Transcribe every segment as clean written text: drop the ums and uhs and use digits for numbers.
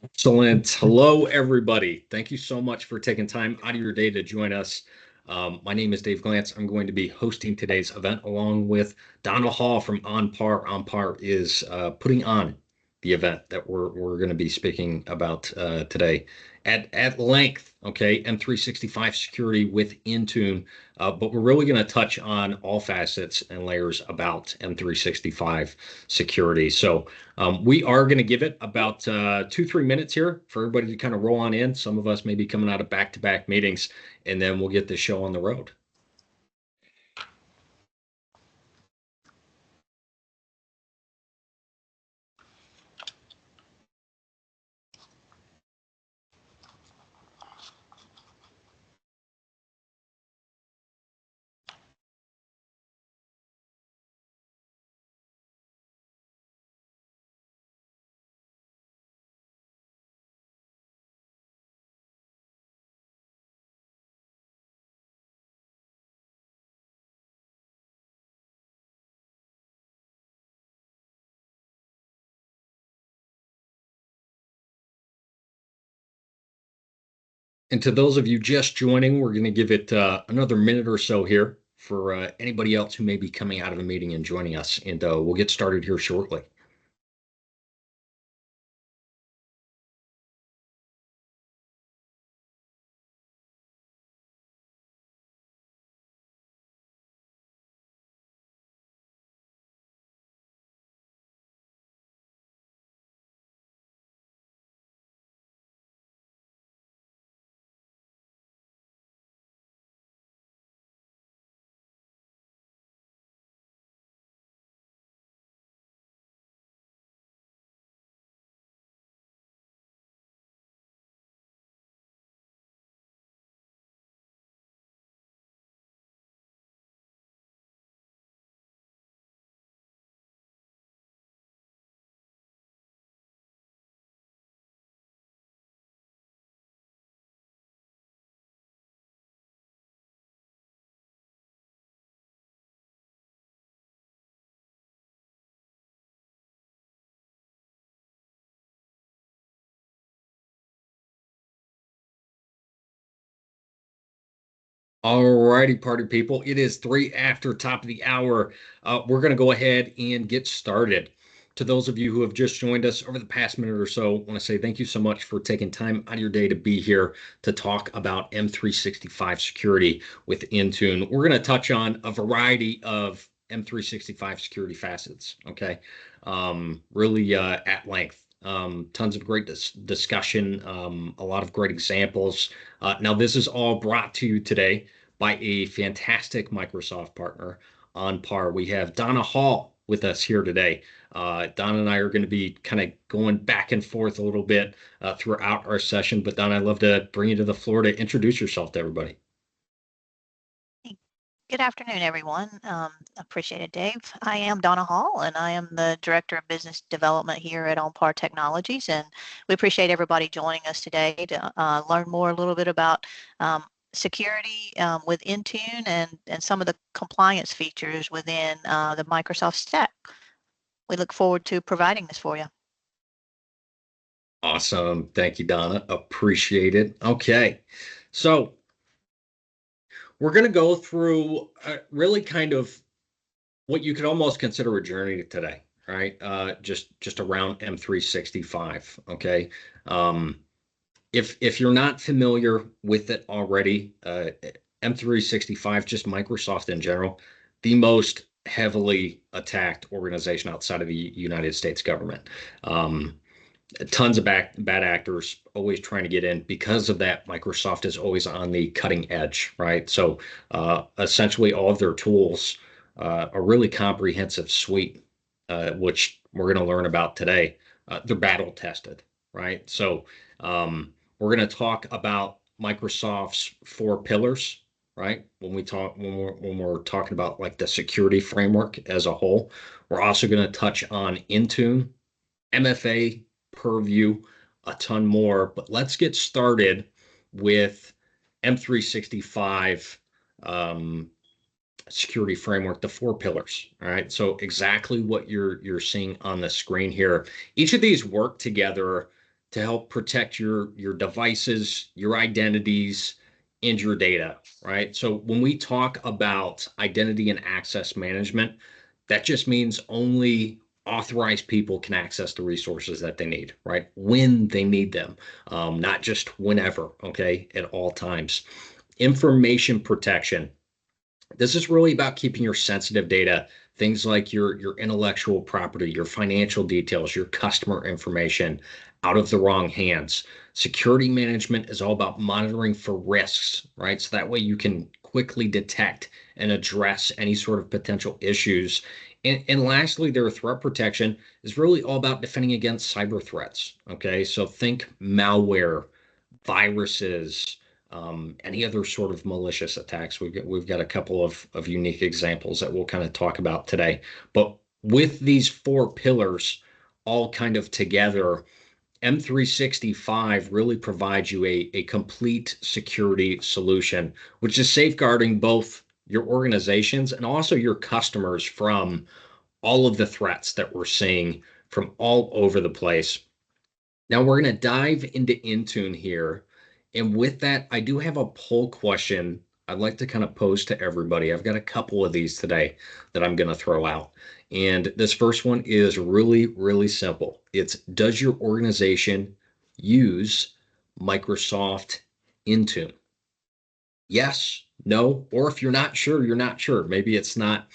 Excellent. Hello, everybody. Thank you so much for taking time out of your day to join us. My name is Dave Glantz. I'm going to be hosting today's event along with Donald Hall from OnPar. OnPar is putting on the event that we're going to be speaking about today at length. Okay, M365 security with Intune, but we're really going to touch on all facets and layers about M365 security. So. We are going to give it about 2, 3 minutes here for everybody to kind of roll on in. Some of us may be coming out of back-to-back meetings, and then we'll get the show on the road. And to those of you just joining, we're going to give it another minute or so here for anybody else who may be coming out of a meeting and joining us. And we'll get started here shortly. All righty, party people. It is 3 after top of the hour. We're going to go ahead and get started. To those of you who have just joined us over the past minute or so, I want to say thank you so much for taking time out of your day to be here to talk about M365 security with Intune. We're going to touch on a variety of M365 security facets, okay? Really at length. Tons of great discussion, a lot of great examples. Now, this is all brought to you today by a fantastic Microsoft partner, OnPar. We have Donna Hall with us here today. Donna and I are going to be kind of going back and forth a little bit throughout our session. But Donna, I'd love to bring you to the floor to introduce yourself to everybody. Good afternoon, everyone. Appreciate it, Dave. I am Donna Hall, and I am the Director of Business Development here at OnPar Technologies, and we appreciate everybody joining us today to learn more a little bit about security with Intune and some of the compliance features within the Microsoft stack. We look forward to providing this for you. Awesome. Thank you, Donna. Appreciate it. Okay. So we're going to go through really kind of what you could almost consider a journey today, right? Just around M365. Okay. If you're not familiar with it already, M365, just Microsoft in general, the most heavily attacked organization outside of the United States government. Tons of bad actors always trying to get in. Because of that, Microsoft is always on the cutting edge, right? So essentially, all of their tools, a really comprehensive suite, which we're going to learn about today. They're battle tested, right? So we're going to talk about Microsoft's 4 pillars, right? When we're talking about like the security framework as a whole. We're also going to touch on Intune, MFA, Purview, a ton more. But let's get started with M365 security framework, the 4 pillars. All right. So exactly what you're seeing on the screen here. Each of these work together to help protect your devices, your identities, and your data, right? So when we talk about identity and access management, that just means only authorized people can access the resources that they need, right? When they need them, not just whenever, okay, at all times. Information protection, this is really about keeping your sensitive data, things like your intellectual property, your financial details, your customer information, out of the wrong hands. Security management is all about monitoring for risks, right? So that way you can quickly detect and address any sort of potential issues. And lastly, their threat protection is really all about defending against cyber threats. Okay, so think malware, viruses, any other sort of malicious attacks. We've got a couple of unique examples that we'll kind of talk about today. But with these four pillars all kind of together, M365 really provides you a complete security solution, which is safeguarding both your organizations and also your customers from all of the threats that we're seeing from all over the place. Now we're going to dive into Intune here. And with that, I do have a poll question I'd like to kind of pose to everybody. I've got a couple of these today that I'm going to throw out. And this first one is really, really simple. It's, does your organization use Microsoft Intune? Yes, no, or if you're not sure, you're not sure. Maybe it's not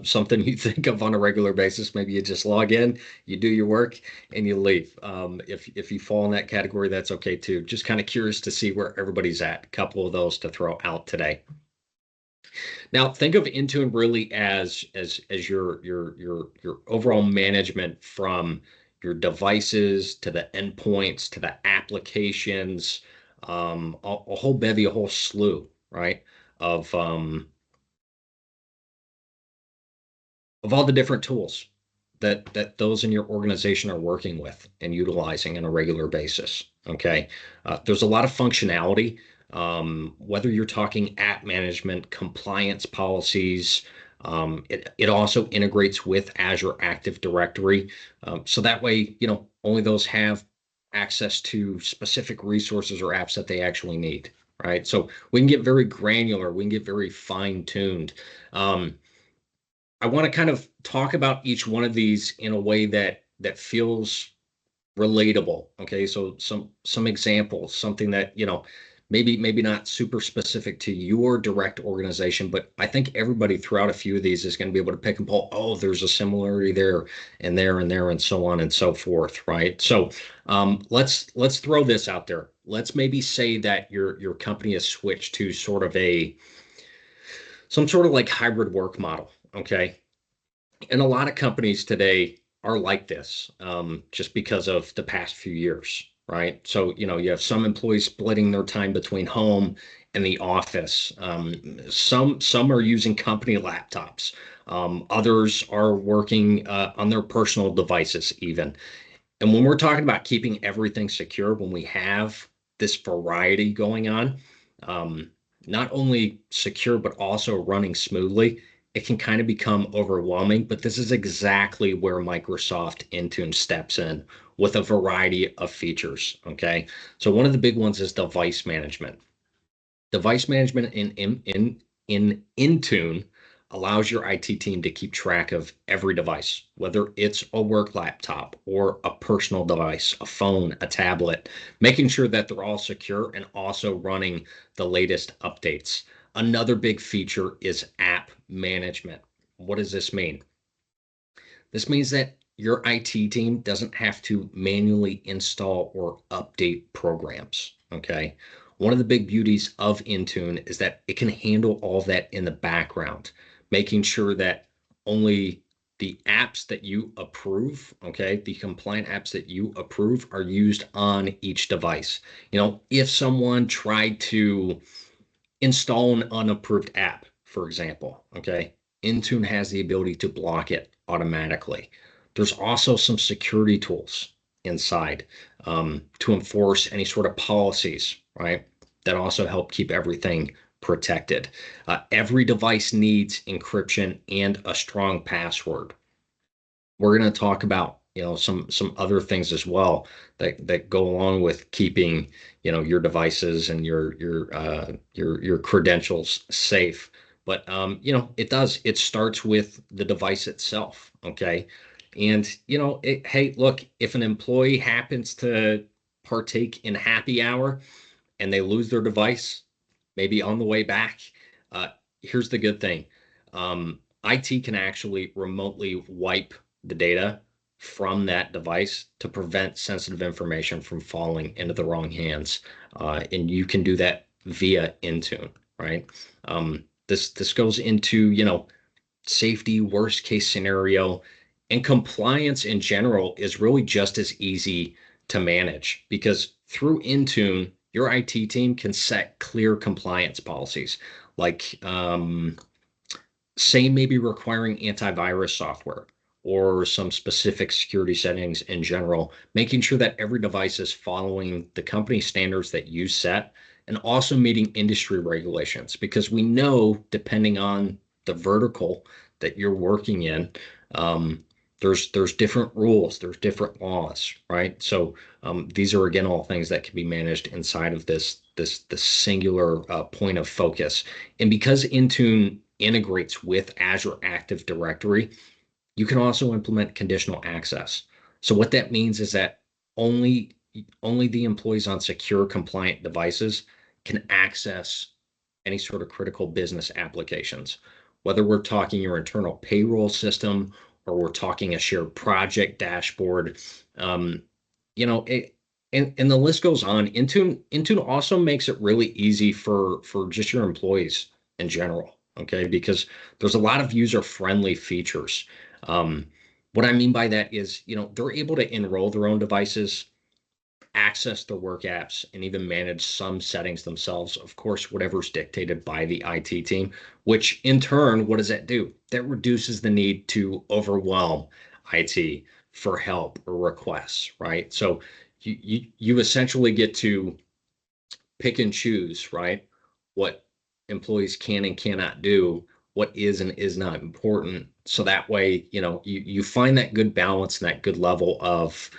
something you think of on a regular basis. Maybe you just log in, you do your work, and you leave. If you fall in that category, that's okay too. Just kind of curious to see where everybody's at. A couple of those to throw out today. Now, think of Intune really as your overall management from your devices to the endpoints to the applications, a whole bevy, a whole slew, right, of um, of all the different tools that those in your organization are working with and utilizing on a regular basis. Okay, there's a lot of functionality. Whether you're talking app management, compliance policies, it also integrates with Azure Active Directory, so that way only those have access to specific resources or apps that they actually need. Right, so we can get very granular, we can get very fine tuned. Um, I want to kind of talk about each one of these in a way that feels relatable. Okay, so some examples, something that maybe not super specific to your direct organization, but I think everybody throughout a few of these is going to be able to pick and pull. Oh, there's a similarity there and there and there and so on and so forth. Right. So let's throw this out there. Let's maybe say that your company has switched to sort of a some sort of like hybrid work model. Okay, and a lot of companies today are like this, just because of the past few years, right? So, you have some employees splitting their time between home and the office. Some are using company laptops. Others are working on their personal devices, even. And when we're talking about keeping everything secure, when we have this variety going on, um, not only secure, but also running smoothly, it can kind of become overwhelming. But this is exactly where Microsoft Intune steps in with a variety of features. Okay. So one of the big ones is device management. Device management in Intune allows your IT team to keep track of every device, whether it's a work laptop or a personal device, a phone, a tablet, making sure that they're all secure and also running the latest updates. Another big feature is app management. What does this mean? This means that your IT team doesn't have to manually install or update programs. Okay. One of the big beauties of Intune is that it can handle all of that in the background, making sure that only the apps that you approve, okay, the compliant apps that you approve are used on each device. If someone tried to install an unapproved app, for example, okay, Intune has the ability to block it automatically. There's also some security tools inside, to enforce any sort of policies, right? That also help keep everything protected. Every device needs encryption and a strong password. We're going to talk about some other things as well that go along with keeping, your devices and your credentials safe. But it starts with the device itself, okay? And hey, look, if an employee happens to partake in happy hour and they lose their device, maybe on the way back, uh, here's the good thing. IT can actually remotely wipe the data from that device to prevent sensitive information from falling into the wrong hands. And you can do that via Intune, right? This goes into, safety, worst case scenario, and compliance in general is really just as easy to manage because through Intune, your IT team can set clear compliance policies like say maybe requiring antivirus software or some specific security settings in general, making sure that every device is following the company standards that you set and also meeting industry regulations because we know depending on the vertical that you're working in, um, there's different rules, there's different laws, right? So these are again all things that can be managed inside of this singular point of focus. And because Intune integrates with Azure Active Directory, you can also implement conditional access. So what that means is that only only the employees on secure compliant devices can access any sort of critical business applications. Whether we're talking your internal payroll system or we're talking a shared project dashboard, um, you know, it, and the list goes on. Intune also makes it really easy for just your employees in general. Okay, because there's a lot of user friendly features. Um, what I mean by that is, they're able to enroll their own devices, access their work apps, and even manage some settings themselves. Of course, whatever's dictated by the IT team, which in turn, what does that do? That reduces the need to overwhelm IT for help or requests, right? So you essentially get to pick and choose, right? What employees can and cannot do, what is and is not important. So that way, you find that good balance and that good level of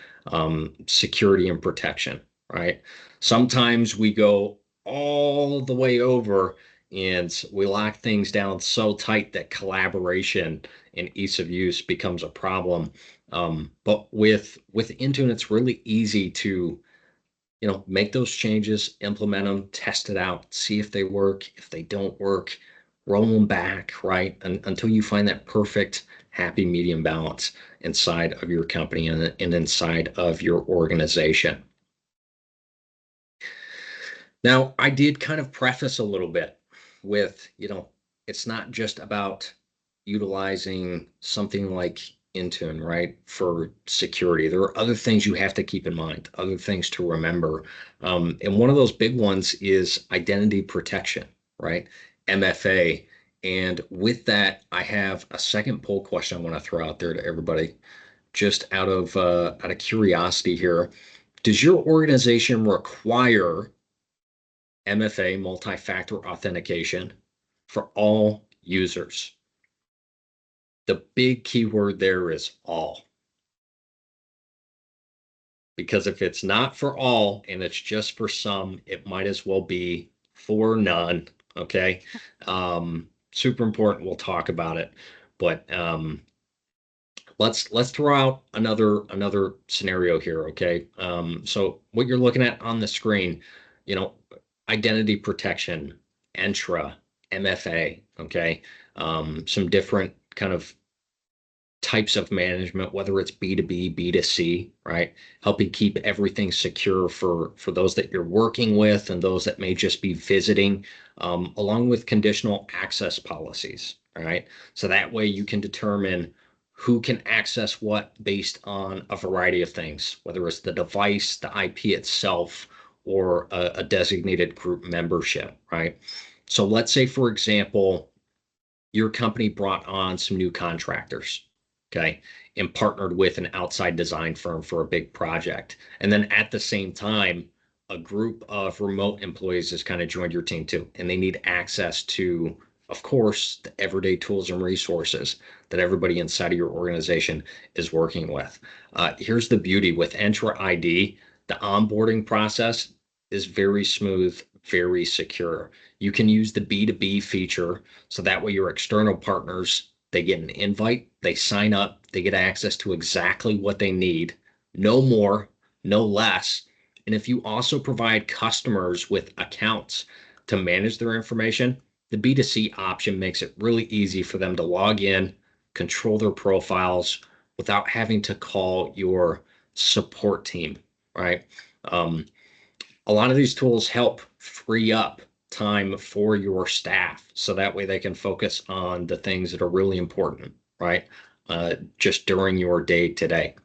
security and protection, right? Sometimes we go all the way over and we lock things down so tight that collaboration and ease of use becomes a problem. But with Intune, it's really easy to make those changes, implement them, test it out, see if they work. If they don't work, roll them back, right? Until you find that perfect happy medium balance inside of your company and inside of your organization. Now, I did kind of preface a little bit with, it's not just about utilizing something like Intune, right, for security. There are other things you have to keep in mind, other things to remember. And one of those big ones is identity protection, right? MFA. And with that, I have a second poll question I want to throw out there to everybody, just out of curiosity here. Does your organization require MFA, multi-factor authentication, for all users? The big keyword there is all. Because if it's not for all and it's just for some, it might as well be for none. Okay. Super important. We'll talk about it. But let's throw out another scenario here. Okay. So what you're looking at on the screen, you know, identity protection, Entra, MFA. Okay. Some different kind of types of management, whether it's B2B, B2C, right? Helping keep everything secure for those that you're working with and those that may just be visiting, along with conditional access policies, all right? So that way you can determine who can access what based on a variety of things, whether it's the device, the IP itself, or a designated group membership, right? So let's say, for example, your company brought on some new contractors, okay, and partnered with an outside design firm for a big project. And then at the same time, a group of remote employees has kind of joined your team too, and they need access to of course, the everyday tools and resources that everybody inside of your organization is working with. Here's the beauty with Entra ID, the onboarding process is very smooth, very secure. You can use the B2B feature so that way your external partners, they get an invite, they sign up, they get access to exactly what they need, no more, no less. And if you also provide customers with accounts to manage their information, the B2C option makes it really easy for them to log in, control their profiles without having to call your support team, right? Um, a lot of these tools help free up time for your staff so that way they can focus on the things that are really important, right? Just during your day today.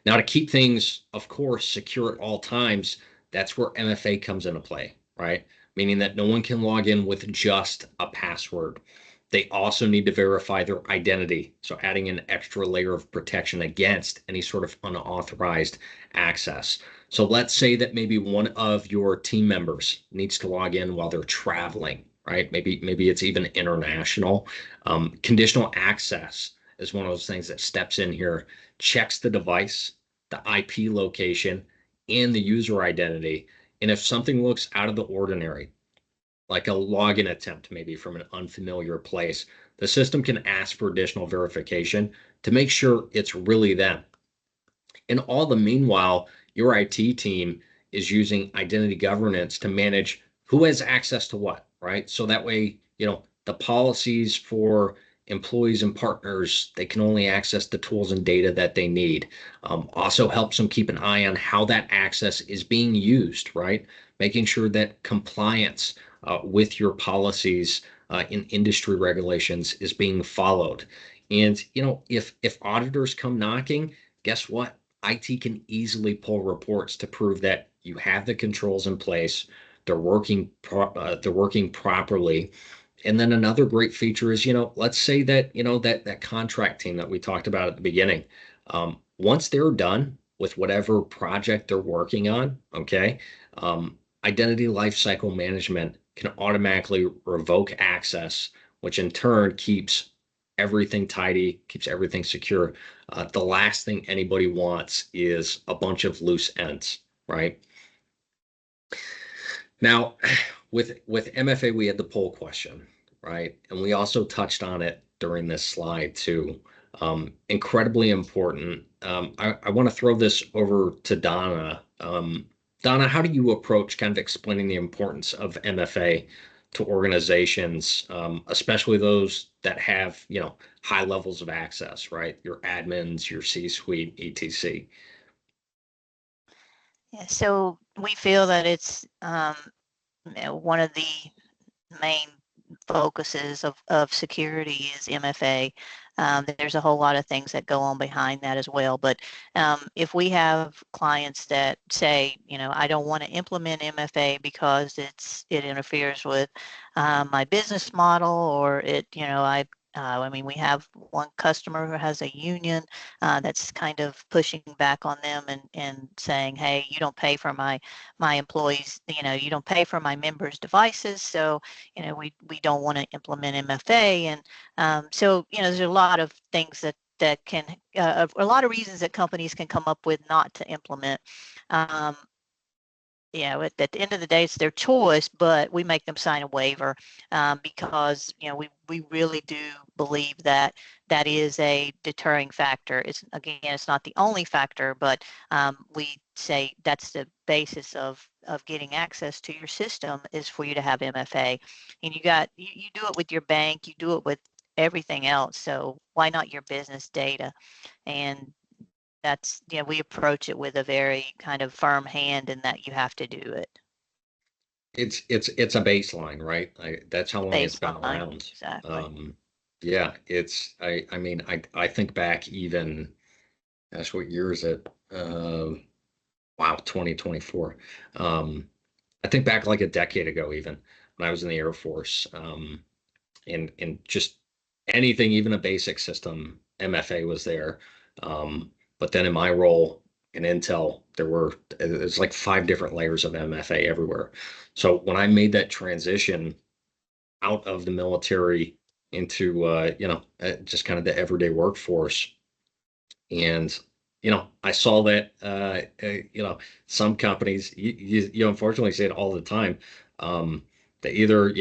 Now, to keep things, of course, secure at all times, that's where MFA comes into play, right? Meaning that no one can log in with just a password. They also need to verify their identity. So adding an extra layer of protection against any sort of unauthorized access. So let's say that maybe one of your team members needs to log in while they're traveling, right? Maybe it's even international. Conditional access is one of those things that steps in here, checks the device, the IP location, and the user identity. And if something looks out of the ordinary, like a login attempt, maybe from an unfamiliar place, the system can ask for additional verification to make sure it's really them. And all the meanwhile, your IT team is using identity governance to manage who has access to what, right? So that way, the policies for employees and partners, they can only access the tools and data that they need. Also helps them keep an eye on how that access is being used, right? Making sure that compliance with your policies in industry regulations is being followed. And if auditors come knocking, guess what? IT can easily pull reports to prove that you have the controls in place, they're working properly. And then another great feature is, let's say that, that contract team that we talked about at the beginning, once they're done with whatever project they're working on, okay, identity lifecycle management can automatically revoke access, which in turn keeps everything tidy, keeps everything secure. The last thing anybody wants is a bunch of loose ends, right? Now, with MFA, we had the poll question, right? And we also touched on it during this slide too. Incredibly important. I want to throw this over to Donna. Donna, how do you approach kind of explaining the importance of MFA to organizations, especially those that have, high levels of access, right? Your admins, your C-suite, etc. Yeah, so we feel that it's one of the main focuses of security is MFA. There's a whole lot of things that go on behind that as well. But if we have clients that say, I don't want to implement MFA because it interferes with my business model, or I mean, we have one customer who has a union that's kind of pushing back on them and saying, hey, you don't pay for my employees, you don't pay for my members' devices, so we don't want to implement MFA. And so there's a lot of things that can a lot of reasons that companies can come up with not to implement. um, at the end of the day, it's their choice, but we make them sign a waiver because we really do believe that that is a deterring factor. It's not the only factor, but we say that's the basis of getting access to your system is for you to have MFA. And you do it with your bank, you do it with everything else. So why not your business data? And that's, we approach it with a very kind of firm hand in that you have to do it. It's a baseline, right? That's how long it's been Baseline, around. exactly. Yeah, I mean, I think back even, gosh, what year is it? Wow, 2024. I think back like a decade ago, even when I was in the Air Force, and just anything, even a basic system, MFA was there. But then in my role in Intel, there's like 5 different layers of MFA everywhere. So when I made that transition out of the military into just kind of the everyday workforce. And I saw that some companies, you unfortunately see it all the time. Um, they either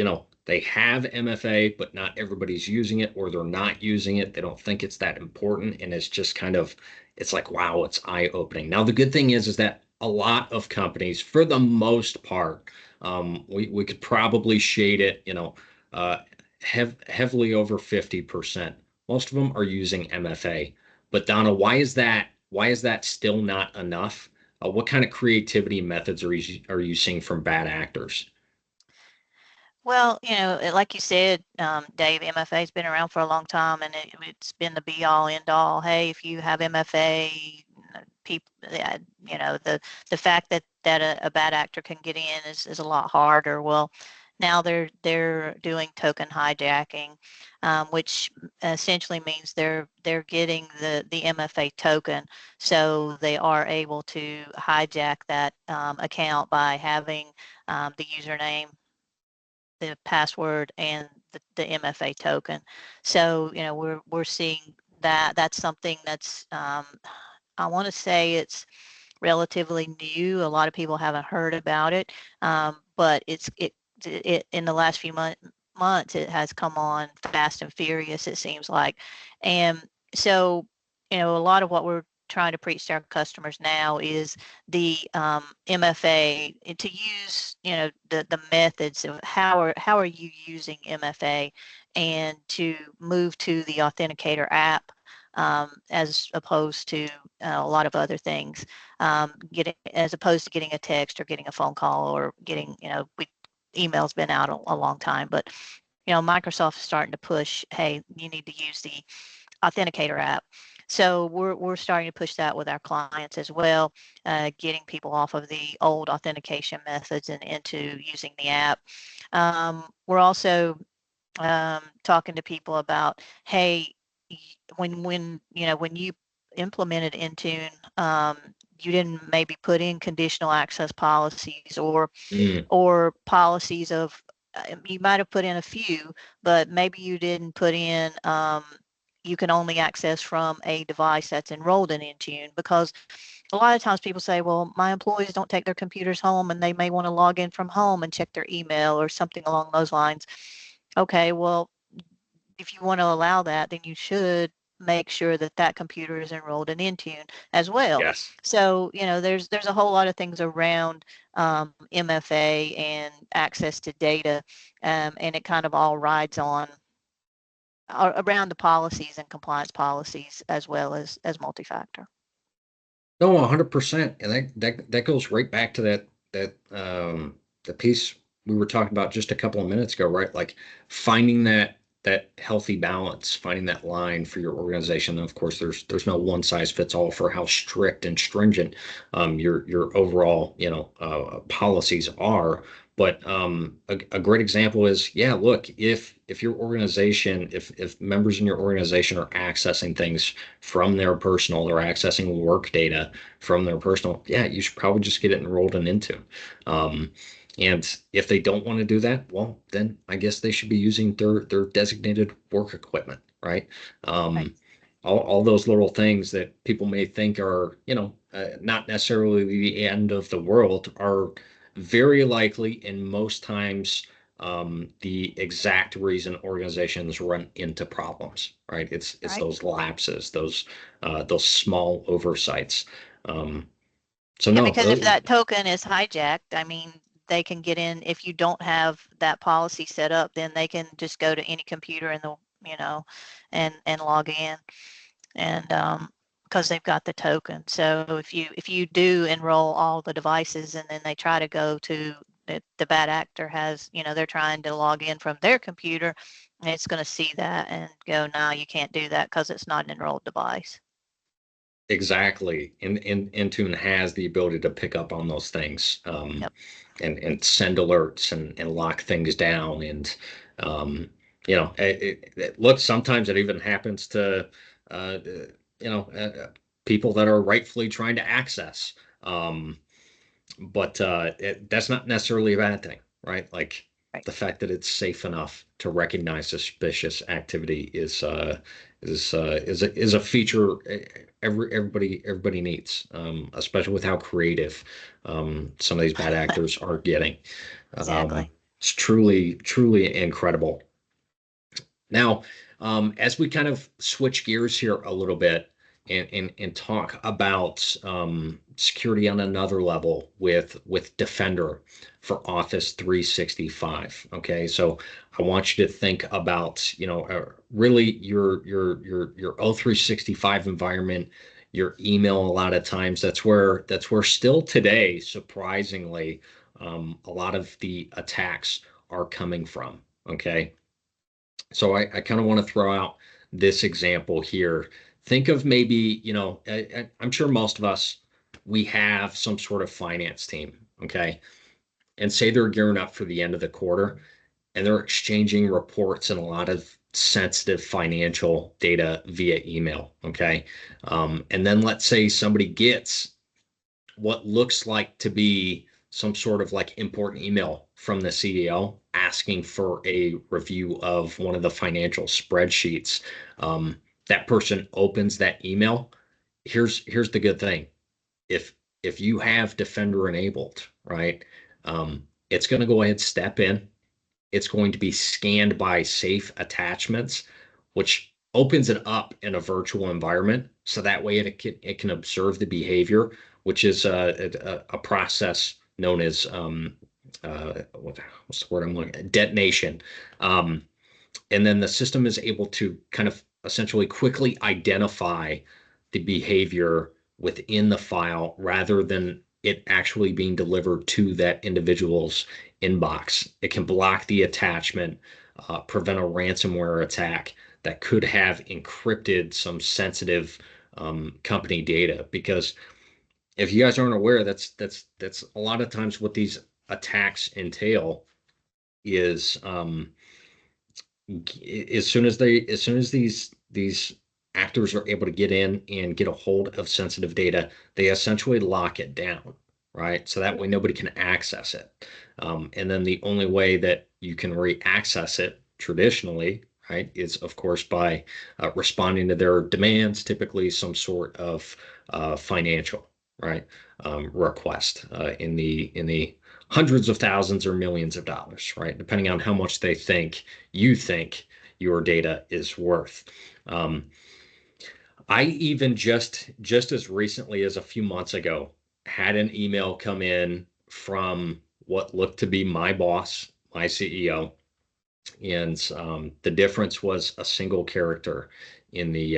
they have MFA, but not everybody's using it, or they're not using it. They don't think it's that important, and it's just kind of, it's like, wow, it's eye-opening. Now the good thing is that a lot of companies, for the most part, we could probably shade it, uh, heavily over 50%. Most of them are using MFA. But Donna, why is that? Why is that still not enough? What kind of creativity methods are you seeing from bad actors? Well, like you said, Dave, MFA's been around for a long time, and it's been the be all end all. Hey, if you have MFA, people, yeah, the fact that a bad actor can get in is a lot harder. Well, now they're doing token hijacking, which essentially means they're getting the MFA token, so they are able to hijack that account by having the username, the password, and the MFA token. So, we're seeing that that's something that's I want to say it's relatively new. A lot of people haven't heard about it, but it in the last few months it has come on fast and furious. It seems like, and so a lot of what we're trying to preach to our customers now is the MFA to use the methods of how are you using MFA, and to move to the Authenticator app, as opposed to a lot of other things, getting as opposed to getting a text or getting a phone call or getting, email's been out a long time, but Microsoft is starting to push, hey, you need to use the Authenticator app. So we're starting to push that with our clients as well, getting people off of the old authentication methods and into using the app. We're also talking to people about, hey, when you implemented Intune, you didn't maybe put in conditional access policies, Mm, or policies of, you might have put in a few, but maybe you didn't put in, you can only access from a device that's enrolled in Intune, because a lot of times people say, well, my employees don't take their computers home and they may want to log in from home and check their email or something along those lines. Okay, well, if you want to allow that, then you should make sure that that computer is enrolled in Intune as well. yes. So, there's a whole lot of things around MFA and access to data, and it kind of all rides on around the policies and compliance policies, as well as multi-factor. No, 100%. And that goes right back to that the piece we were talking about just a couple of minutes ago, right? Like finding that healthy balance, finding that line for your organization. And of course, there's no one size fits all for how strict and stringent your overall policies are. But a great example is, yeah, look, if your organization, if members in your organization are accessing things from their personal, they're accessing work data from their personal, yeah, you should probably just get it enrolled in Intune. Um, and if they don't want to do that, well, then I guess they should be using their designated work equipment, right? Right. All those little things that people may think are, not necessarily the end of the world are very likely and most times the exact reason organizations run into problems, right? It's Right. those lapses, those small oversights. Um, so Yeah, no, because if that token is hijacked, I mean, they can get in. If you don't have that policy set up, then they can just go to any computer in the, and log in, and because they've got the token. So if you do enroll all the devices, and then they try to go to the bad actor has, they're trying to log in from their computer, it's going to see that and go, no, you can't do that because it's not an enrolled device. exactly. And Intune has the ability to pick up on those things, Yep. and send alerts and lock things down. And look, sometimes it even happens to uh, you know people that are rightfully trying to access. But that's not necessarily a bad thing, right? Like. Right. the fact that it's safe enough to recognize suspicious activity is a feature everybody needs, especially with how creative some of these bad actors are getting. Exactly. It's truly incredible. Now, as we kind of switch gears here a little bit and talk about security on another level with Defender for Office 365. Okay, so I want you to think about, really your O365 environment, your email. A lot of times, that's where still today, surprisingly, a lot of the attacks are coming from. Okay, so I kind of want to throw out this example here. Think of maybe, I'm sure most of us, we have some sort of finance team, okay? And say they're gearing up for the end of the quarter and they're exchanging reports and a lot of sensitive financial data via email, okay? And then let's say somebody gets what looks like to be some sort of like important email from the CEO asking for a review of one of the financial spreadsheets. Um, that person opens that email. Here's the good thing. If if you have Defender enabled, right, it's going to go ahead step in, it's going to be scanned by safe attachments, which opens it up in a virtual environment. So that way it can observe the behavior, which is a process known as what's the word I'm looking at? Detonation. Um, and then the system is able to kind of essentially quickly identify the behavior within the file rather than it actually being delivered to that individual's inbox. It can block the attachment, prevent a ransomware attack that could have encrypted some sensitive company data. Because if you guys aren't aware, that's a lot of times what these attacks entail is as soon as these actors are able to get in and get a hold of sensitive data, they essentially lock it down, right? So that way nobody can access it. And then the only way that you can re-access it traditionally, right, is of course by responding to their demands, typically some sort of financial, right, request in the hundreds of thousands or millions of dollars, right, depending on how much you think your data is worth. Um, I even just as recently as a few months ago had an email come in from what looked to be my boss, my CEO, and the difference was a single character in the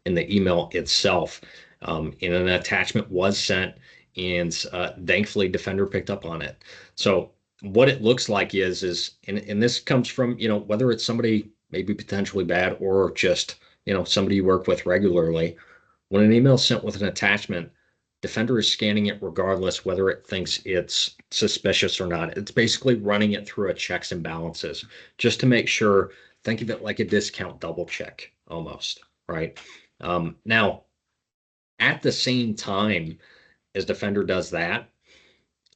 email itself. And an attachment was sent, and thankfully Defender picked up on it. So what it looks like and this comes from, whether it's somebody maybe potentially bad or just, somebody you work with regularly. When an email is sent with an attachment, Defender is scanning it regardless whether it thinks it's suspicious or not. It's basically running it through a checks and balances just to make sure. Think of it like a discount double check almost, right? Now, at the same time as Defender does that,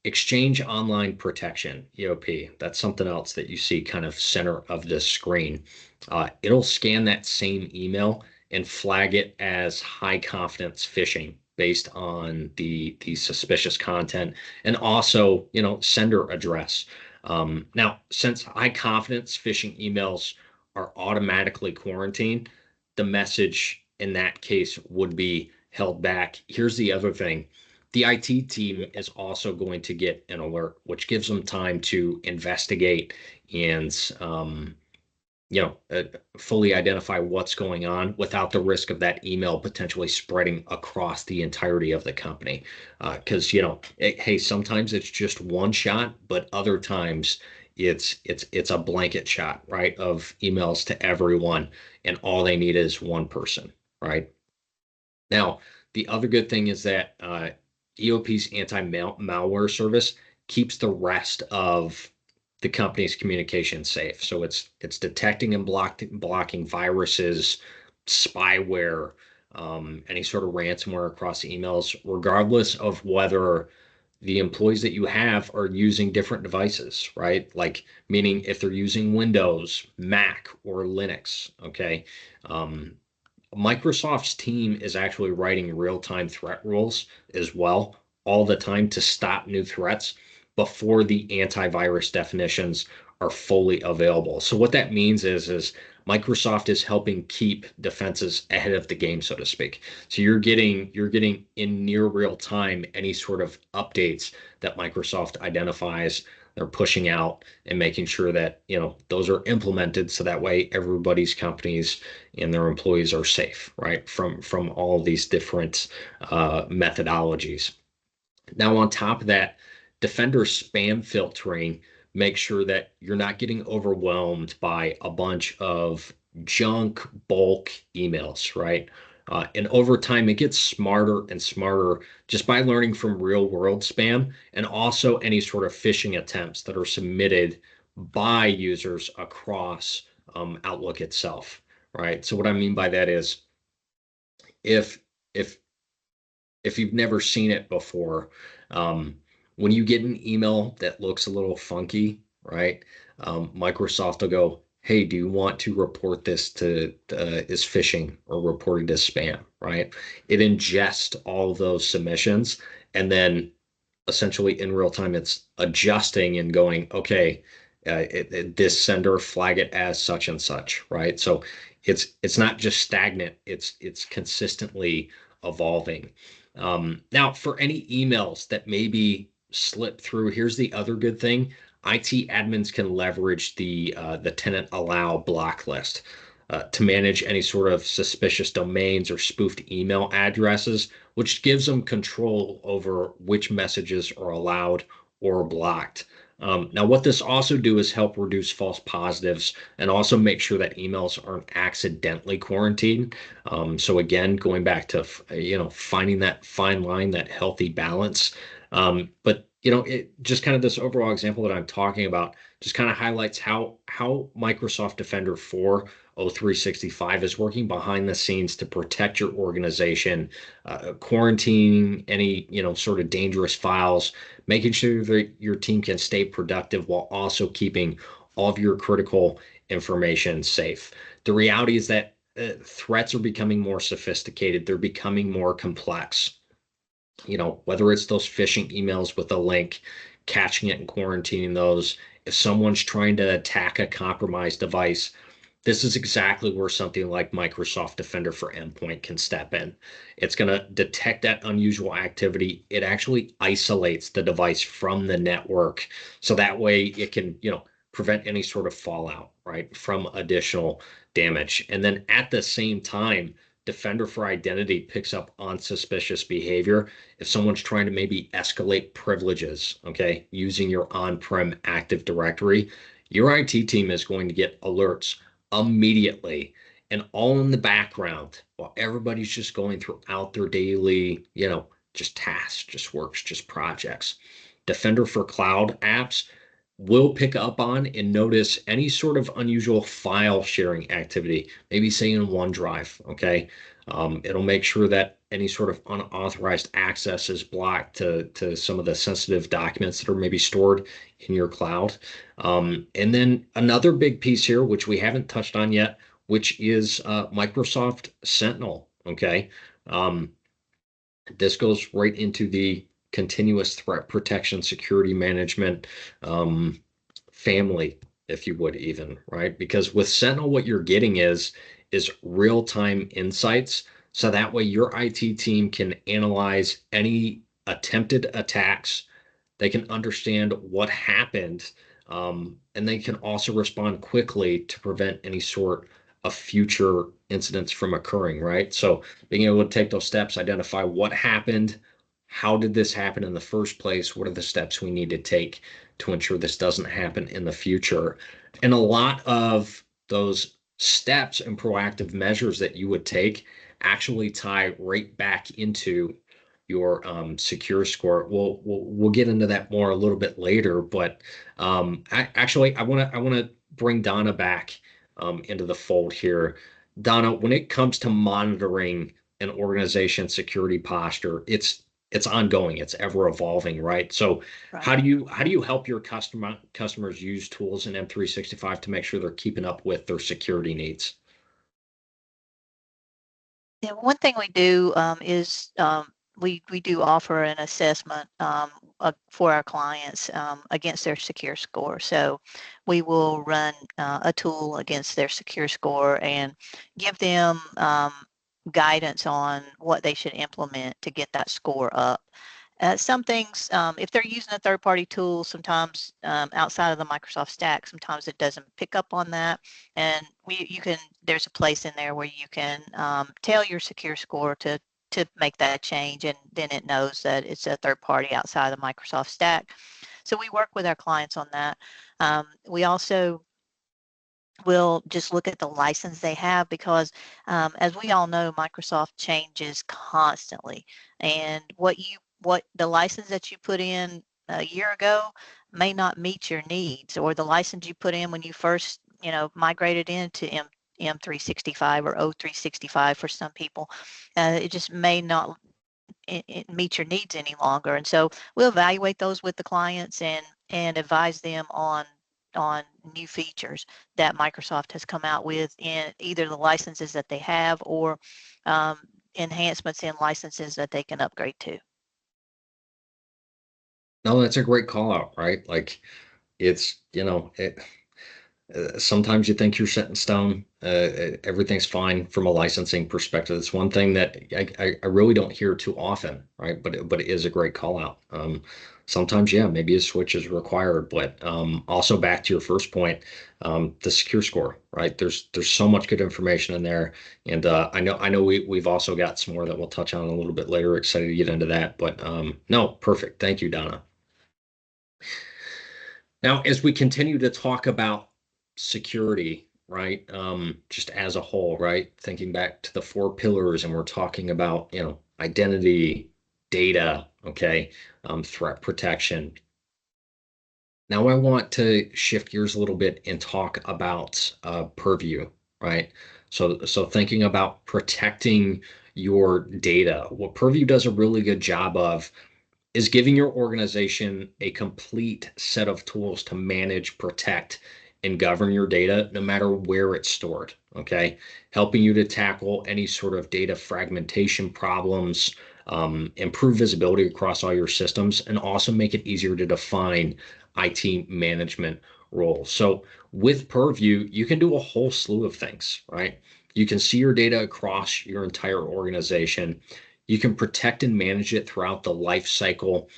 Exchange Online Protection, EOP, that's something else that you see kind of center of the screen. It'll scan that same email and flag it as high confidence phishing based on the suspicious content and also, sender address. Now, since high confidence phishing emails are automatically quarantined, the message in that case would be held back. Here's the other thing: the IT team is also going to get an alert, which gives them time to investigate and fully identify what's going on without the risk of that email potentially spreading across the entirety of the company. Because hey, sometimes it's just one shot, but other times it's a blanket shot, right, of emails to everyone, and all they need is one person, right? Now, the other good thing is that EOP's anti-malware service keeps the rest of the company's communication safe. So it's detecting and blocking viruses, spyware, any sort of ransomware across emails, regardless of whether the employees that you have are using different devices, right? Like, meaning if they're using Windows, Mac, or Linux, okay? Um, Microsoft's team is actually writing real-time threat rules as well all the time to stop new threats before the antivirus definitions are fully available. So what that means is Microsoft is helping keep defenses ahead of the game, so to speak. So you're getting in near real time any sort of updates that Microsoft identifies they're pushing out and making sure that those are implemented so that way everybody's companies and their employees are safe, right? From all these different methodologies. Now, on top of that, Defender spam filtering makes sure that you're not getting overwhelmed by a bunch of junk bulk emails, right? And over time, it gets smarter and smarter just by learning from real world spam and also any sort of phishing attempts that are submitted by users across Outlook itself, right? So what I mean by that is if if if you've never seen it before, um, when you get an email that looks a little funky, right? Microsoft will go, "Hey, do you want to report this to as phishing or report it as spam?" Right? It ingests all of those submissions, and then essentially in real time it's adjusting and going, okay, this sender flag it as such and such, right? So it's not just stagnant, it's consistently evolving. Now, for any emails that maybe slip through, here's the other good thing: IT admins can leverage the tenant allow block list to manage any sort of suspicious domains or spoofed email addresses, which gives them control over which messages are allowed or blocked. Now, what this also do is help reduce false positives and also make sure that emails aren't accidentally quarantined. So again, going back to finding that fine line, that healthy balance. But it just kind of this overall example that I'm talking about just kind of highlights how Microsoft Defender for O365 is working behind the scenes to protect your organization, quarantining any sort of dangerous files, making sure that your team can stay productive while also keeping all of your critical information safe. The reality is that threats are becoming more sophisticated. They're becoming more complex. Whether it's those phishing emails with a link, catching it and quarantining those. If someone's trying to attack a compromised device, this is exactly where something like Microsoft Defender for Endpoint can step in. It's going to detect that unusual activity. It actually isolates the device from the network. So that way it can, prevent any sort of fallout, right, from additional damage. And then at the same time, Defender for Identity picks up on suspicious behavior. If someone's trying to maybe escalate privileges, okay, using your on-prem Active Directory, your IT team is going to get alerts immediately and all in the background while everybody's just going throughout their daily, just tasks, just works, just projects. Defender for Cloud apps will pick up on and notice any sort of unusual file sharing activity, maybe say in OneDrive, okay? It'll make sure that any sort of unauthorized access is blocked to some of the sensitive documents that are maybe stored in your cloud. And then another big piece here, which we haven't touched on yet, which is Microsoft Sentinel, okay? Um, this goes right into the continuous threat protection, security management family, if you would even, right? Because with Sentinel, what you're getting is real-time insights. So that way your IT team can analyze any attempted attacks. They can understand what happened, and they can also respond quickly to prevent any sort of future incidents from occurring, right? So being able to take those steps, identify what happened, how did this happen in the first place, what are the steps we need to take to ensure this doesn't happen in the future. And a lot of those steps and proactive measures that you would take actually tie right back into your secure score. We'll get into that more a little bit later, but I want to bring Donna back into the fold here. Donna, when it comes to monitoring an organization's security posture, it's ongoing, it's ever evolving, right? So Right. how do you help your customers use tools in M365 to make sure they're keeping up with their security needs? Yeah, one thing we do is we do offer an assessment for our clients against their secure score. So we will run a tool against their secure score and give them guidance on what they should implement to get that score up. Some things, if they're using a third-party tool, sometimes outside of the Microsoft stack, sometimes it doesn't pick up on that. And you can, there's a place in there where you can tell your secure score to make that change, and then it knows that it's a third party outside the Microsoft stack. So we work with our clients on that. We also will just look at the license they have because as we all know, Microsoft changes constantly, and what the license that you put in a year ago may not meet your needs, or the license you put in when you first migrated into M365 or O365 for some people, it just may not meet your needs any longer. And so we'll evaluate those with the clients and advise them on new features that Microsoft has come out with in either the licenses that they have or um, enhancements in licenses that they can upgrade to. No, that's a great call out, right? Like it's, sometimes you think you're set in stone. Everything's fine from a licensing perspective. It's one thing that I really don't hear too often, right? But it is a great call out. Sometimes, yeah, maybe a switch is required, but also back to your first point, the secure score, right? There's so much good information in there, and I know we've also got some more that we'll touch on a little bit later. Excited to get into that, but no, perfect. Thank you, Donna. Now, as we continue to talk about security, right, just as a whole, right, thinking back to the four pillars, and we're talking about, identity, data, okay, threat protection. Now, I want to shift gears a little bit and talk about purview, right? So thinking about protecting your data, what Purview does a really good job of is giving your organization a complete set of tools to manage, protect, and govern your data no matter where it's stored. Okay. Helping you to tackle any sort of data fragmentation problems, improve visibility across all your systems, and also make it easier to define IT management roles. So with Purview, you can do a whole slew of things, right? You can see your data across your entire organization. You can protect and manage it throughout the life cycle,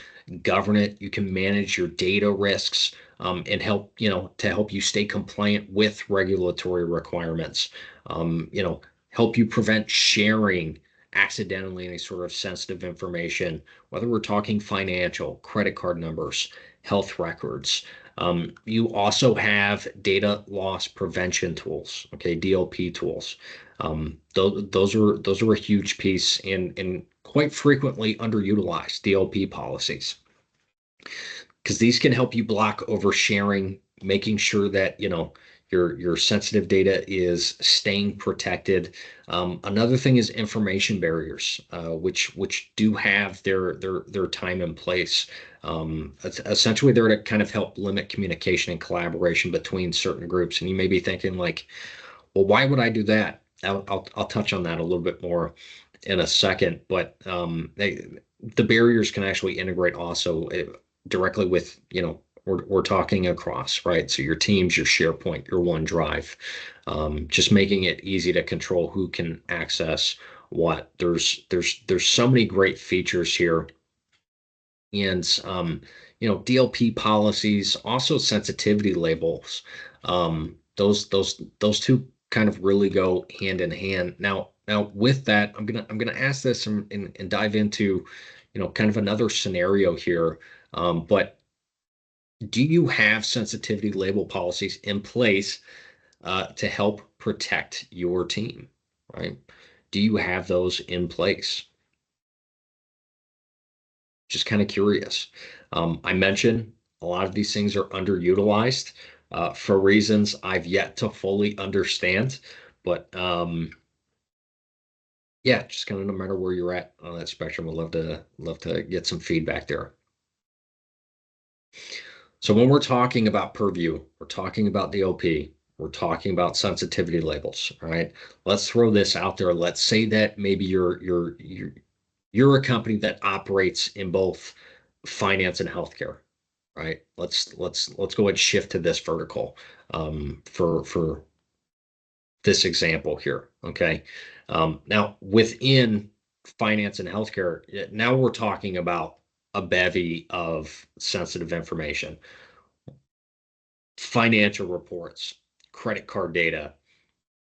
govern it. You can manage your data risks and help you stay compliant with regulatory requirements. Help you prevent sharing accidentally any sort of sensitive information, whether we're talking financial, credit card numbers, health records. You also have data loss prevention tools, okay, DLP tools. Those are a huge piece and quite frequently underutilized DLP policies because these can help you block oversharing, making sure that your sensitive data is staying protected. Another thing is information barriers, which do have their time and place. Essentially, they're to kind of help limit communication and collaboration between certain groups. And you may be thinking like, well, why would I do that? I'll touch on that a little bit more in a second, but the barriers can actually integrate also directly with, we're talking across, right? So your Teams, your SharePoint, your OneDrive, just making it easy to control who can access what. There's so many great features here and DLP policies, also sensitivity labels. Those two kind of really go hand in hand. Now with that, I'm gonna ask this and dive into kind of another scenario here. But do you have sensitivity label policies in place to help protect your team? Right? Do you have those in place? Just kind of curious. I mentioned a lot of these things are underutilized for reasons I've yet to fully understand, but Yeah, just kind of no matter where you're at on that spectrum, I'd love to get some feedback there. So when we're talking about purview, we're talking about DLP, we're talking about sensitivity labels, all right? Let's throw this out there. Let's say that maybe you're a company that operates in both finance and healthcare, right? Let's go ahead and shift to this vertical for this example here, okay? Now within finance and healthcare, now we're talking about a bevy of sensitive information, financial reports, credit card data,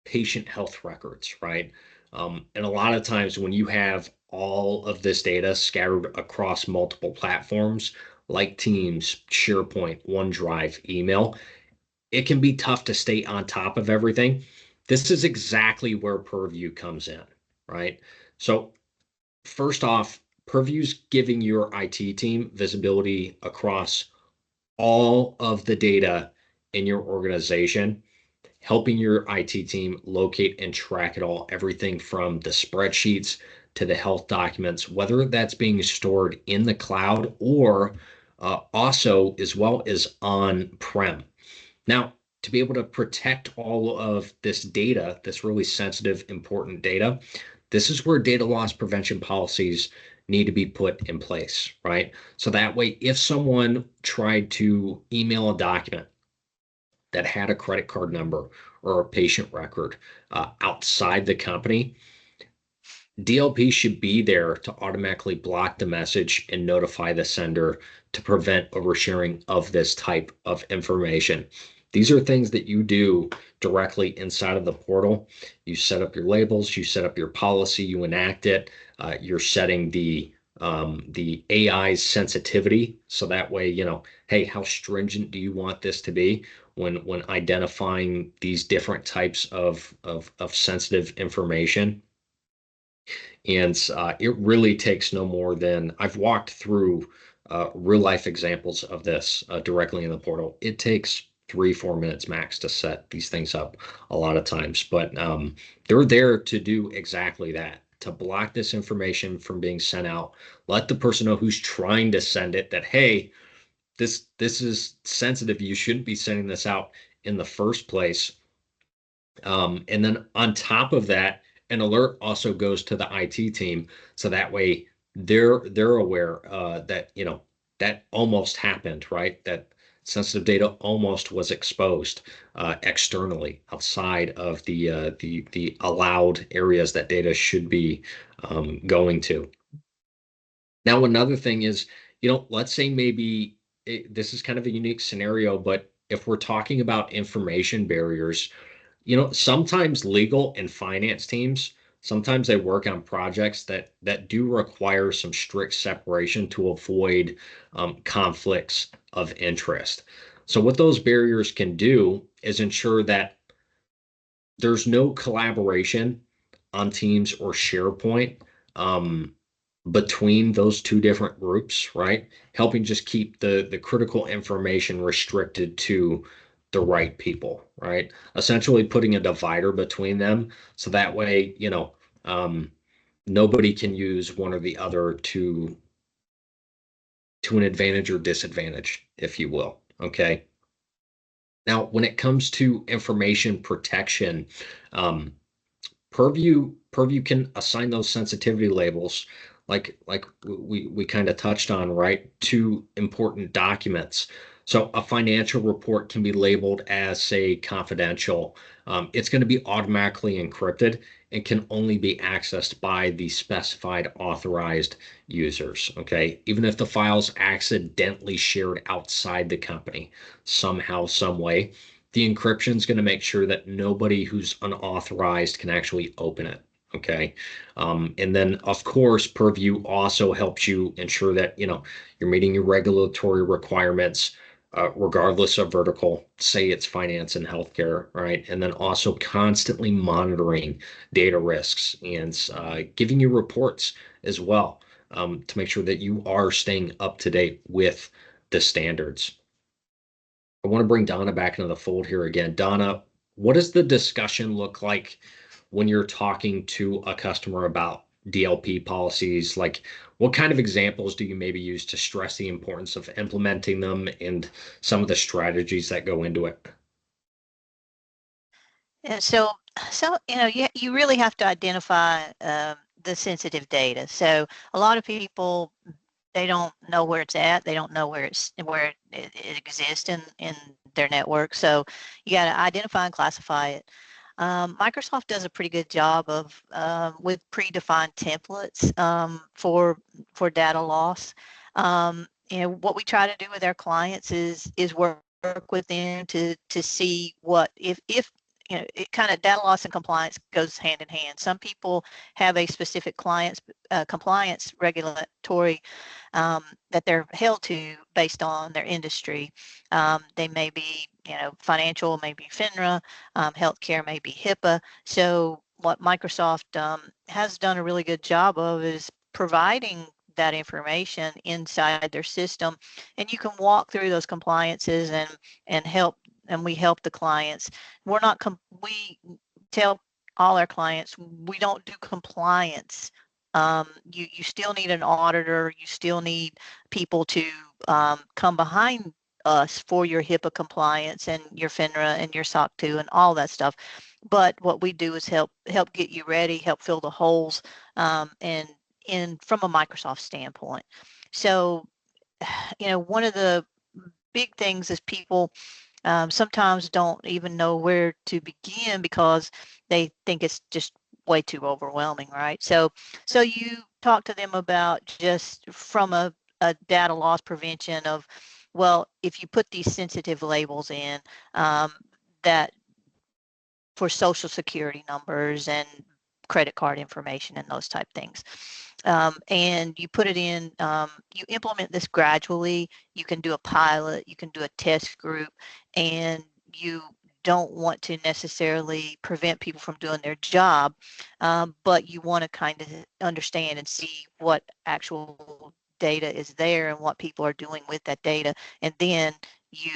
patient health records, right? And a lot of times when you have all of this data scattered across multiple platforms like Teams, SharePoint, OneDrive, email, it can be tough to stay on top of everything. This is exactly where Purview comes in, right? So, first off, Purview's giving your IT team visibility across all of the data in your organization, helping your IT team locate and track it all, everything from the spreadsheets to the health documents, whether that's being stored in the cloud or also as well as on-prem. Now, to be able to protect all of this data, this really sensitive, important data, this is where data loss prevention policies need to be put in place, right? So that way, if someone tried to email a document that had a credit card number or a patient record outside the company, DLP should be there to automatically block the message and notify the sender to prevent oversharing of this type of information. These are things that you do directly inside of the portal. You set up your labels, you set up your policy, you enact it. You're setting the AI's sensitivity, so that way, hey, how stringent do you want this to be when identifying these different types of sensitive information? And it really takes no more than I've walked through real life examples of this directly in the portal. It takes 3, 4 minutes max to set these things up a lot of times, but they're there to do exactly that, to block this information from being sent out. Let the person know who's trying to send it that, hey, this is sensitive. You shouldn't be sending this out in the first place. And then on top of that, an alert also goes to the IT team, so that way they're aware that that almost happened, right? That sensitive data almost was exposed externally outside of the allowed areas that data should be going to. Now, another thing is, let's say maybe this is kind of a unique scenario, but if we're talking about information barriers, sometimes legal and finance teams, sometimes they work on projects that do require some strict separation to avoid conflicts of interest. So what those barriers can do is ensure that there's no collaboration on Teams or SharePoint um, between those two different groups, right? Helping just keep the critical information restricted to the right people, right? Essentially putting a divider between them so that way, um, nobody can use one or the other to an advantage or disadvantage, if you will. Okay. Now, when it comes to information protection, um, Purview can assign those sensitivity labels like we kind of touched on, right, to important documents. So a financial report can be labeled as, say, confidential. It's going to be automatically encrypted and can only be accessed by the specified authorized users. Okay, even if the file's accidentally shared outside the company somehow, some way, the encryption is going to make sure that nobody who's unauthorized can actually open it. Okay. And then, of course, Purview also helps you ensure that, you're meeting your regulatory requirements, regardless of vertical, say it's finance and healthcare, right? And then also constantly monitoring data risks and giving you reports as well to make sure that you are staying up to date with the standards. I want to bring Donna back into the fold here again. Donna, what does the discussion look like when you're talking to a customer about DLP policies? Like, what kind of examples do you maybe use to stress the importance of implementing them and some of the strategies that go into it? And so you really have to identify the sensitive data. So a lot of people, they don't know where it's at. They don't know where it exists in their network. So you got to identify and classify it. Microsoft does a pretty good job of with predefined templates for data loss. What we try to do with our clients is work with them to see what if it kind of data loss and compliance goes hand in hand. Some people have a specific compliance regulatory that they're held to based on their industry. They may be, financial, maybe FINRA, healthcare, maybe HIPAA. So what Microsoft has done a really good job of is providing that information inside their system, and you can walk through those compliances and help. And we help the clients. We tell all our clients we don't do compliance. You still need an auditor. You still need people to come behind us for your HIPAA compliance and your FINRA and your SOC 2 and all that stuff. But what we do is help get you ready, help fill the holes, and in from a Microsoft standpoint. So, one of the big things is people sometimes don't even know where to begin because they think it's just way too overwhelming, right? So you talk to them about just from a data loss prevention of, well, if you put these sensitive labels in, that for social security numbers and credit card information and those type things. And you put it in, you implement this gradually. You can do a pilot, you can do a test group, and you don't want to necessarily prevent people from doing their job, but you want to kind of understand and see what actual data is there and what people are doing with that data. And then you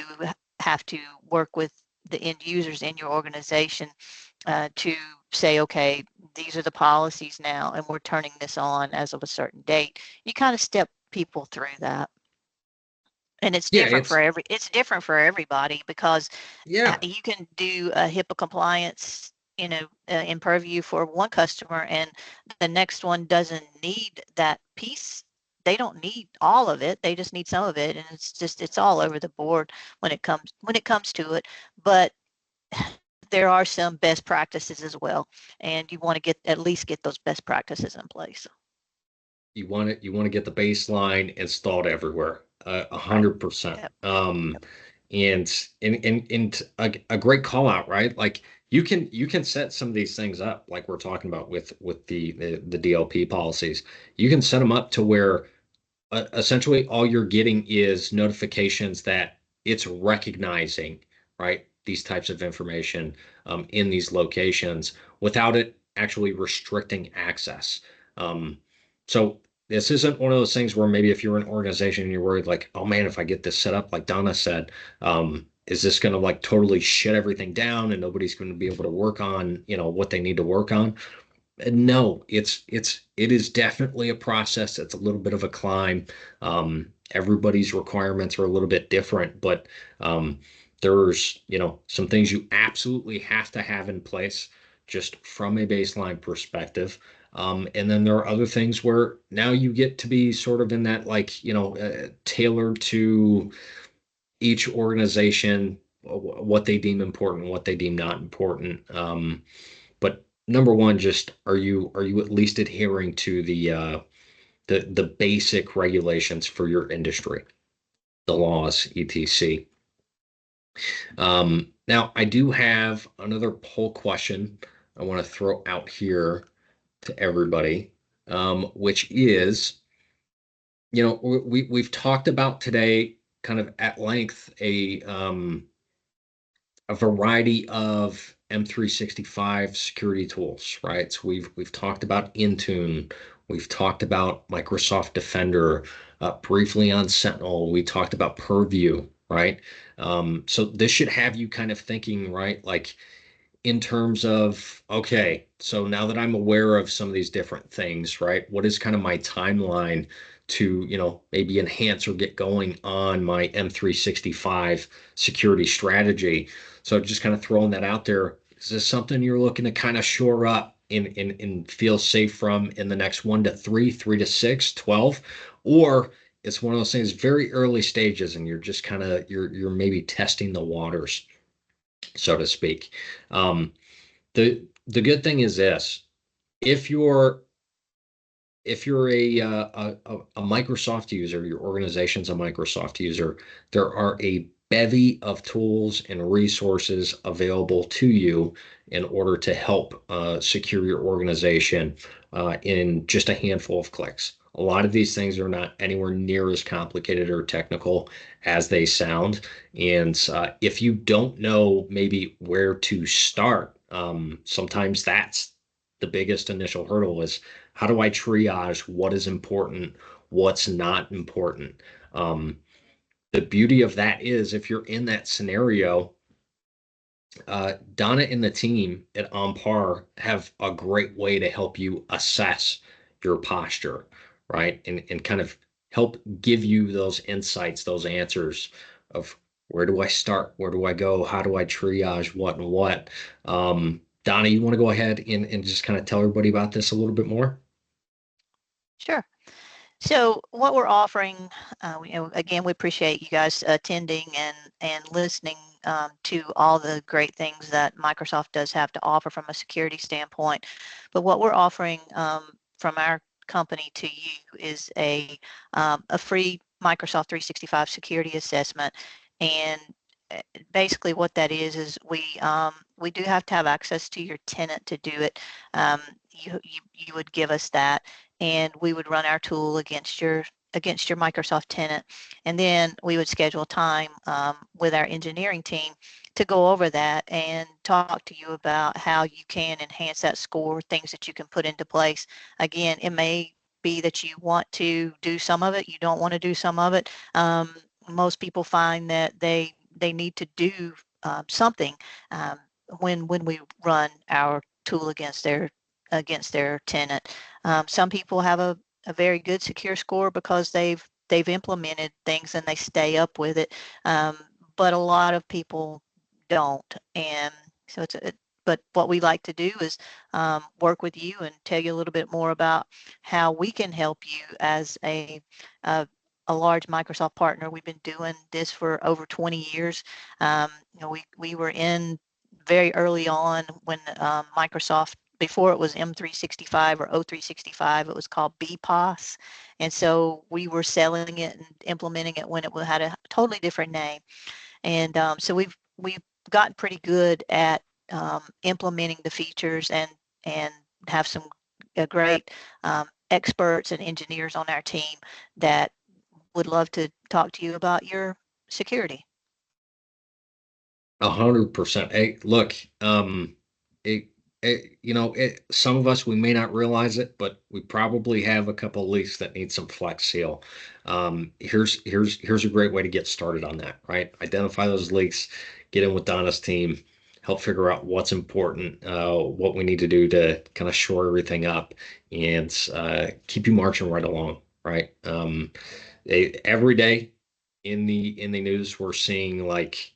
have to work with the end users in your organization to say, okay, these are the policies now, and we're turning this on as of a certain date. You kind of step people through that, and Yeah, it's different for everybody because yeah, you can do a HIPAA compliance, in purview for one customer, and the next one doesn't need that piece. They don't need all of it. They just need some of it, and it's all over the board when it comes to it. But there are some best practices as well, and you want to at least get those best practices in place. you want to get the baseline installed everywhere, a Right. 100%. Yep. Um, and a great call out, right? Like you can set some of these things up, like we're talking about with the DLP policies. You can set them up to where essentially all you're getting is notifications that it's recognizing, right, these types of information in these locations without it actually restricting access. Um, so this isn't one of those things where maybe if you're an organization and you're worried, like, oh man, if I get this set up, like Donna said, is this going to like totally shut everything down and nobody's going to be able to work on, what they need to work on? No, it is definitely a process. It's a little bit of a climb. Everybody's requirements are a little bit different, but there's some things you absolutely have to have in place just from a baseline perspective. And then there are other things where now you get to be sort of in that like tailored to each organization, what they deem important, what they deem not important. But number one, just are you at least adhering to the basic regulations for your industry, the laws, etc. Now, I do have another poll question I want to throw out here to everybody, which is, we've talked about today kind of at length a variety of M365 security tools, right? So we've talked about Intune, we've talked about Microsoft Defender, briefly on Sentinel, we talked about Purview, right? So this should have you kind of thinking, right? Like in terms of, okay, so now that I'm aware of some of these different things, right? What is kind of my timeline to, maybe enhance or get going on my M365 security strategy? So just kind of throwing that out there. Is this something you're looking to kind of shore up and feel safe from in the next 1 to 3, 3 to 6, 12? Or it's one of those things very early stages and you're just kind of you're maybe testing the waters, so to speak. Um, the good thing is this: if you're a Microsoft user, your organization's a Microsoft user, there are a bevy of tools and resources available to you in order to help secure your organization in just a handful of clicks. A lot of these things are not anywhere near as complicated or technical as they sound. And if you don't know maybe where to start, sometimes that's the biggest initial hurdle is how do I triage what is important, what's not important? Um, the beauty of that is if you're in that scenario, Donna and the team at OnPar have a great way to help you assess your posture, right? And kind of help give you those insights, those answers of where do I start? Where do I go? How do I triage what and what? Donna, you want to go ahead and just kind of tell everybody about this a little bit more? Sure. So what we're offering, again, we appreciate you guys attending and listening to all the great things that Microsoft does have to offer from a security standpoint. But what we're offering from our company to you is a free Microsoft 365 security assessment. And uh, basically what that is we do have to have access to your tenant to do it. You would give us that and we would run our tool against your Microsoft tenant, and then we would schedule time with our engineering team to go over that and talk to you about how you can enhance that score, things that you can put into place. Again, it may be that you want to do some of it, you don't want to do some of it. Most people find that they need to do something um, when we run our tool against their tenant. Some people have a very good secure score because they've implemented things and they stay up with it. Um, but a lot of people don't. And so but what we like to do is work with you and tell you a little bit more about how we can help you as a, a large Microsoft partner. We've been doing this for over 20 years. We were in very early on when Microsoft, before it was M365 or O365, it was called BPOS. And so we were selling it and implementing it when it had a totally different name. And so we've gotten pretty good at implementing the features and have some great experts and engineers on our team that would love to talk to you about your security. 100%. Hey, look, it, some of us, we may not realize it, but we probably have a couple of leaks that need some flex seal. Here's a great way to get started on that, right? Identify those leaks, get in with Donna's team, help figure out what's important, what we need to do to kind of shore everything up and keep you marching right along, right? Every day in the news, we're seeing like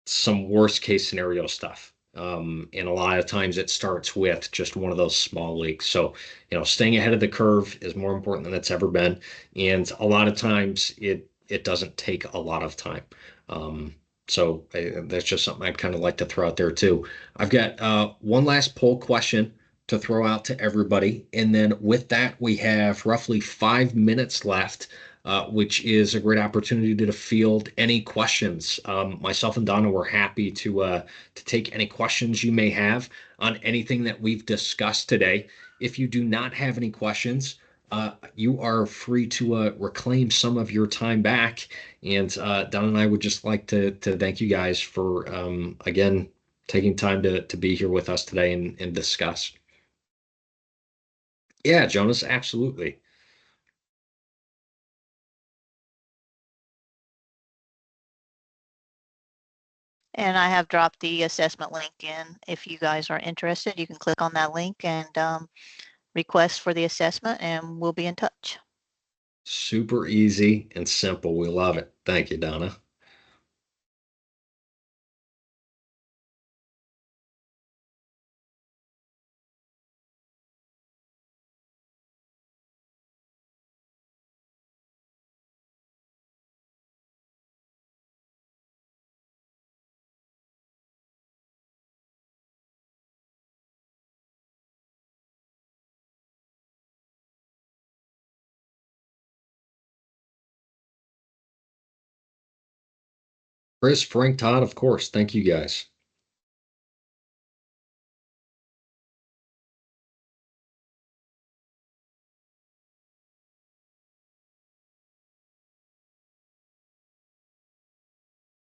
some worst case scenario stuff. And a lot of times it starts with just one of those small leaks. So, staying ahead of the curve is more important than it's ever been. And a lot of times it doesn't take a lot of time. Um, so that's just something I'd kind of like to throw out there too. I've got one last poll question to throw out to everybody. And then with that, we have roughly 5 minutes left, which is a great opportunity to field any questions. Myself and Donna were happy to take any questions you may have on anything that we've discussed today. If you do not have any questions, you are free to reclaim some of your time back. And Donna and I would just like to thank you guys for again taking time to be here with us today and discuss. Yeah, Jonas, absolutely. And I have dropped the assessment link in. If you guys are interested, you can click on that link and request for the assessment, and we'll be in touch. Super easy and simple. We love it. Thank you, Donna. Chris, Frank, Todd, of course. Thank you guys.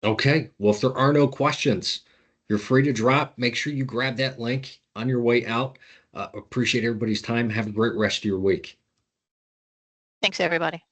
Okay. Well, if there are no questions, you're free to drop. Make sure you grab that link on your way out. Appreciate everybody's time. Have a great rest of your week. Thanks, everybody.